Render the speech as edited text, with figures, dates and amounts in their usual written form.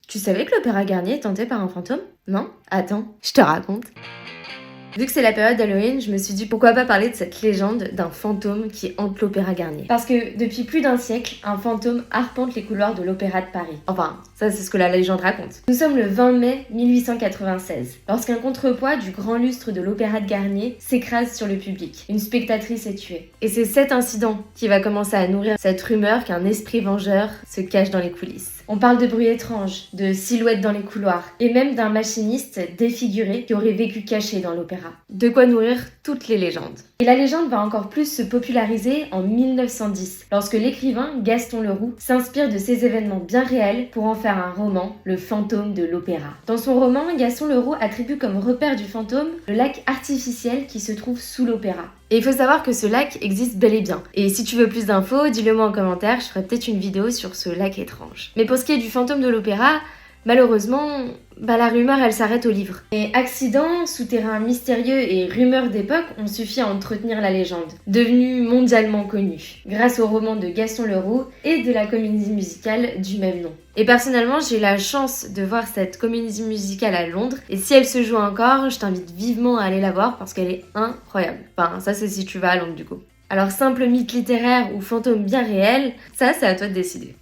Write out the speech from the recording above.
Tu savais que l'Opéra Garnier est hanté par un fantôme? Non? Attends, je te raconte. Vu que c'est la période d'Halloween, je me suis dit pourquoi pas parler de cette légende d'un fantôme qui hante l'Opéra Garnier. Parce que depuis plus d'un siècle, un fantôme arpente les couloirs de l'Opéra de Paris. Enfin, ça c'est ce que la légende raconte. Nous sommes le 20 mai 1896, lorsqu'un contrepoids du grand lustre de l'Opéra de Garnier s'écrase sur le public. Une spectatrice est tuée. Et c'est cet incident qui va commencer à nourrir cette rumeur qu'un esprit vengeur se cache dans les coulisses. On parle de bruits étranges, de silhouettes dans les couloirs, et même d'un machiniste défiguré qui aurait vécu caché dans l'opéra. De quoi nourrir toutes les légendes. Et la légende va encore plus se populariser en 1910, lorsque l'écrivain Gaston Leroux s'inspire de ces événements bien réels pour en faire un roman, Le fantôme de l'opéra. Dans son roman, Gaston Leroux attribue comme repère du fantôme le lac artificiel qui se trouve sous l'opéra. Et il faut savoir que ce lac existe bel et bien. Et si tu veux plus d'infos, dis-le moi en commentaire, je ferai peut-être une vidéo sur ce lac étrange. Mais pour ce qui est du fantôme de l'opéra, malheureusement, la rumeur elle s'arrête au livre. Et accidents, souterrains mystérieux et rumeurs d'époque ont suffi à entretenir la légende, devenue mondialement connue, grâce au roman de Gaston Leroux et de la comédie musicale du même nom. Et personnellement, j'ai eu la chance de voir cette comédie musicale à Londres, et si elle se joue encore, je t'invite vivement à aller la voir parce qu'elle est incroyable. Enfin, ça c'est si tu vas à Londres du coup. Alors simple mythe littéraire ou fantôme bien réel, ça c'est à toi de décider.